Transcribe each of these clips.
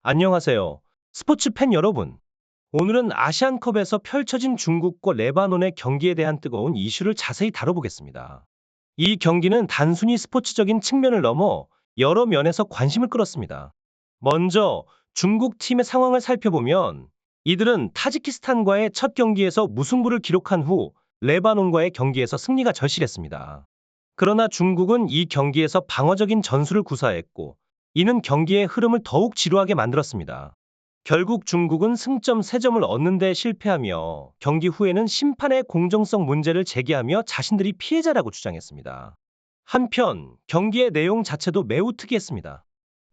안녕하세요. 스포츠 팬 여러분. 오늘은 아시안컵에서 펼쳐진 중국과 레바논의 경기에 대한 뜨거운 이슈를 자세히 다뤄보겠습니다. 이 경기는 단순히 스포츠적인 측면을 넘어 여러 면에서 관심을 끌었습니다. 먼저 중국 팀의 상황을 살펴보면 이들은 타지키스탄과의 첫 경기에서 무승부를 기록한 후 레바논과의 경기에서 승리가 절실했습니다. 그러나 중국은 이 경기에서 방어적인 전술을 구사했고 이는 경기의 흐름을 더욱 지루하게 만들었습니다. 결국 중국은 승점 3점을 얻는 데 실패하며 경기 후에는 심판의 공정성 문제를 제기하며 자신들이 피해자라고 주장했습니다. 한편 경기의 내용 자체도 매우 특이했습니다.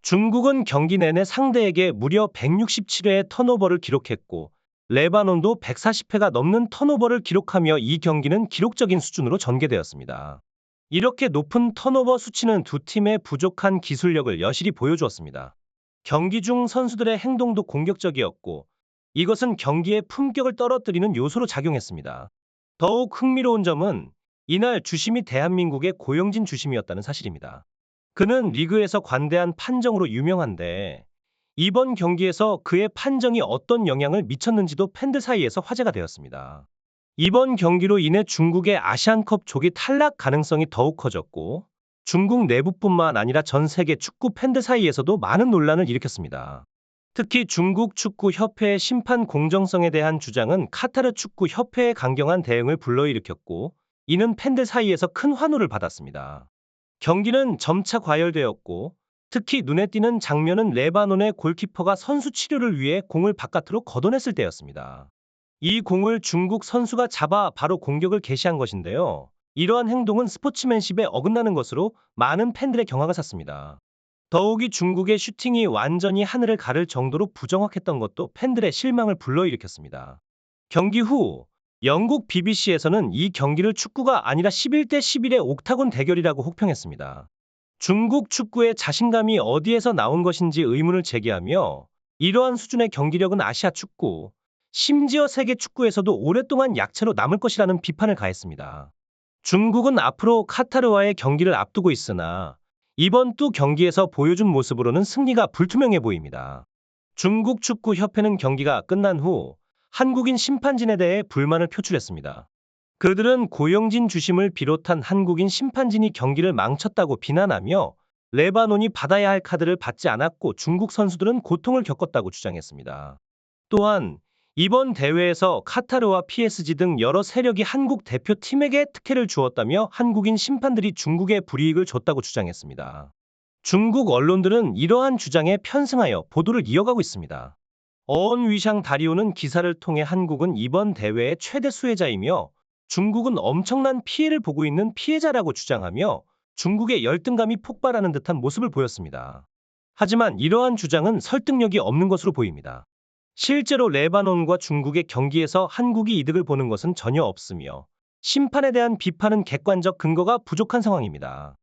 중국은 경기 내내 상대에게 무려 167회의 턴오버를 기록했고 레바논도 140회가 넘는 턴오버를 기록하며 이 경기는 기록적인 수준으로 전개되었습니다. 이렇게 높은 턴오버 수치는 두 팀의 부족한 기술력을 여실히 보여주었습니다. 경기 중 선수들의 행동도 공격적이었고 이것은 경기의 품격을 떨어뜨리는 요소로 작용했습니다. 더욱 흥미로운 점은 이날 주심이 대한민국의 고영진 주심이었다는 사실입니다. 그는 리그에서 관대한 판정으로 유명한데 이번 경기에서 그의 판정이 어떤 영향을 미쳤는지도 팬들 사이에서 화제가 되었습니다. 이번 경기로 인해 중국의 아시안컵 조기 탈락 가능성이 더욱 커졌고 중국 내부뿐만 아니라 전 세계 축구 팬들 사이에서도 많은 논란을 일으켰습니다. 특히 중국 축구협회의 심판 공정성에 대한 주장은 카타르 축구협회의 강경한 대응을 불러일으켰고 이는 팬들 사이에서 큰 환호를 받았습니다. 경기는 점차 과열되었고 특히 눈에 띄는 장면은 레바논의 골키퍼가 선수 치료를 위해 공을 바깥으로 걷어냈을 때였습니다. 이 공을 중국 선수가 잡아 바로 공격을 개시한 것인데요. 이러한 행동은 스포츠맨십에 어긋나는 것으로 많은 팬들의 경악을 샀습니다. 더욱이 중국의 슈팅이 완전히 하늘을 가를 정도로 부정확했던 것도 팬들의 실망을 불러일으켰습니다. 경기 후 영국 BBC에서는 이 경기를 축구가 아니라 11대 11의 옥타곤 대결이라고 혹평했습니다. 중국 축구의 자신감이 어디에서 나온 것인지 의문을 제기하며 이러한 수준의 경기력은 아시아 축구, 심지어 세계 축구에서도 오랫동안 약체로 남을 것이라는 비판을 가했습니다. 중국은 앞으로 카타르와의 경기를 앞두고 있으나 이번 두 경기에서 보여준 모습으로는 승리가 불투명해 보입니다. 중국 축구협회는 경기가 끝난 후 한국인 심판진에 대해 불만을 표출했습니다. 그들은 고영진 주심을 비롯한 한국인 심판진이 경기를 망쳤다고 비난하며 레바논이 받아야 할 카드를 받지 않았고 중국 선수들은 고통을 겪었다고 주장했습니다. 또한 이번 대회에서 카타르와 PSG 등 여러 세력이 한국 대표팀에게 특혜를 주었다며 한국인 심판들이 중국에 불이익을 줬다고 주장했습니다. 중국 언론들은 이러한 주장에 편승하여 보도를 이어가고 있습니다. 어언 위샹 다리오는 기사를 통해 한국은 이번 대회의 최대 수혜자이며 중국은 엄청난 피해를 보고 있는 피해자라고 주장하며 중국의 열등감이 폭발하는 듯한 모습을 보였습니다. 하지만 이러한 주장은 설득력이 없는 것으로 보입니다. 실제로 레바논과 중국의 경기에서 한국이 이득을 보는 것은 전혀 없으며 심판에 대한 비판은 객관적 근거가 부족한 상황입니다.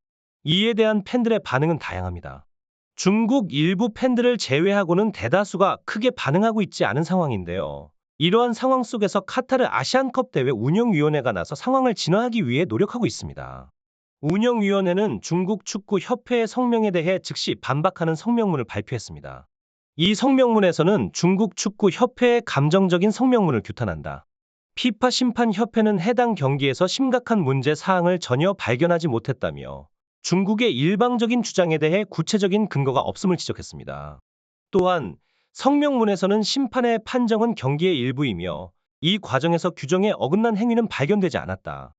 이에 대한 팬들의 반응은 다양합니다. 중국 일부 팬들을 제외하고는 대다수가 크게 반응하고 있지 않은 상황인데요. 이러한 상황 속에서 카타르 아시안컵 대회 운영위원회가 나서 상황을 진화하기 위해 노력하고 있습니다. 운영위원회는 중국 축구협회의 성명에 대해 즉시 반박하는 성명문을 발표했습니다. 이 성명문에서는 중국 축구협회의 감정적인 성명문을 규탄한다. 피파 심판협회는 해당 경기에서 심각한 문제 사항을 전혀 발견하지 못했다며 중국의 일방적인 주장에 대해 구체적인 근거가 없음을 지적했습니다. 또한 성명문에서는 심판의 판정은 경기의 일부이며 이 과정에서 규정에 어긋난 행위는 발견되지 않았다.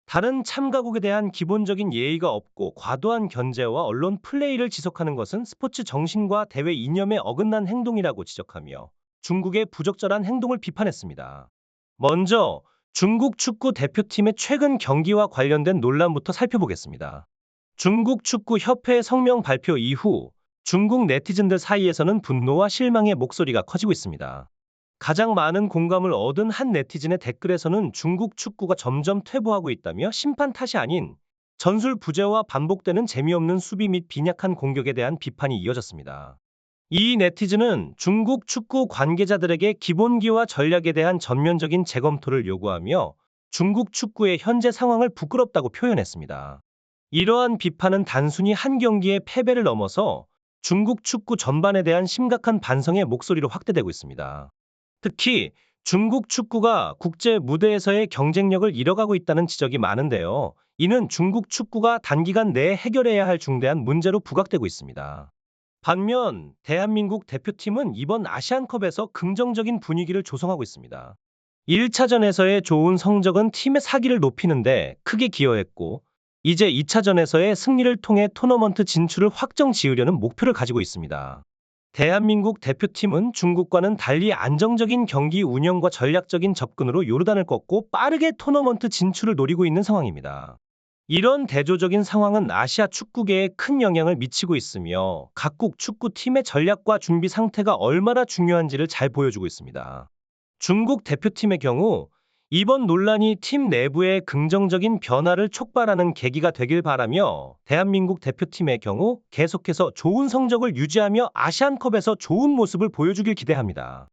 다른 참가국에 대한 기본적인 예의가 없고 과도한 견제와 언론 플레이를 지속하는 것은 스포츠 정신과 대회 이념에 어긋난 행동이라고 지적하며 중국의 부적절한 행동을 비판했습니다. 먼저 중국 축구 대표팀의 최근 경기와 관련된 논란부터 살펴보겠습니다. 중국 축구협회 성명 발표 이후 중국 네티즌들 사이에서는 분노와 실망의 목소리가 커지고 있습니다. 가장 많은 공감을 얻은 한 네티즌의 댓글에서는 중국 축구가 점점 퇴보하고 있다며 심판 탓이 아닌 전술 부재와 반복되는 재미없는 수비 및 빈약한 공격에 대한 비판이 이어졌습니다. 이 네티즌은 중국 축구 관계자들에게 기본기와 전략에 대한 전면적인 재검토를 요구하며 중국 축구의 현재 상황을 부끄럽다고 표현했습니다. 이러한 비판은 단순히 한 경기의 패배를 넘어서 중국 축구 전반에 대한 심각한 반성의 목소리로 확대되고 있습니다. 특히 중국 축구가 국제 무대에서의 경쟁력을 잃어가고 있다는 지적이 많은데요. 이는 중국 축구가 단기간 내에 해결해야 할 중대한 문제로 부각되고 있습니다. 반면 대한민국 대표팀은 이번 아시안컵에서 긍정적인 분위기를 조성하고 있습니다. 1차전에서의 좋은 성적은 팀의 사기를 높이는데 크게 기여했고, 이제 2차전에서의 승리를 통해 토너먼트 진출을 확정 지으려는 목표를 가지고 있습니다. 대한민국 대표팀은 중국과는 달리 안정적인 경기 운영과 전략적인 접근으로 요르단을 꺾고 빠르게 토너먼트 진출을 노리고 있는 상황입니다. 이런 대조적인 상황은 아시아 축구계에 큰 영향을 미치고 있으며 각국 축구팀의 전략과 준비 상태가 얼마나 중요한지를 잘 보여주고 있습니다. 중국 대표팀의 경우 이번 논란이 팀 내부의 긍정적인 변화를 촉발하는 계기가 되길 바라며, 대한민국 대표팀의 경우 계속해서 좋은 성적을 유지하며 아시안컵에서 좋은 모습을 보여주길 기대합니다.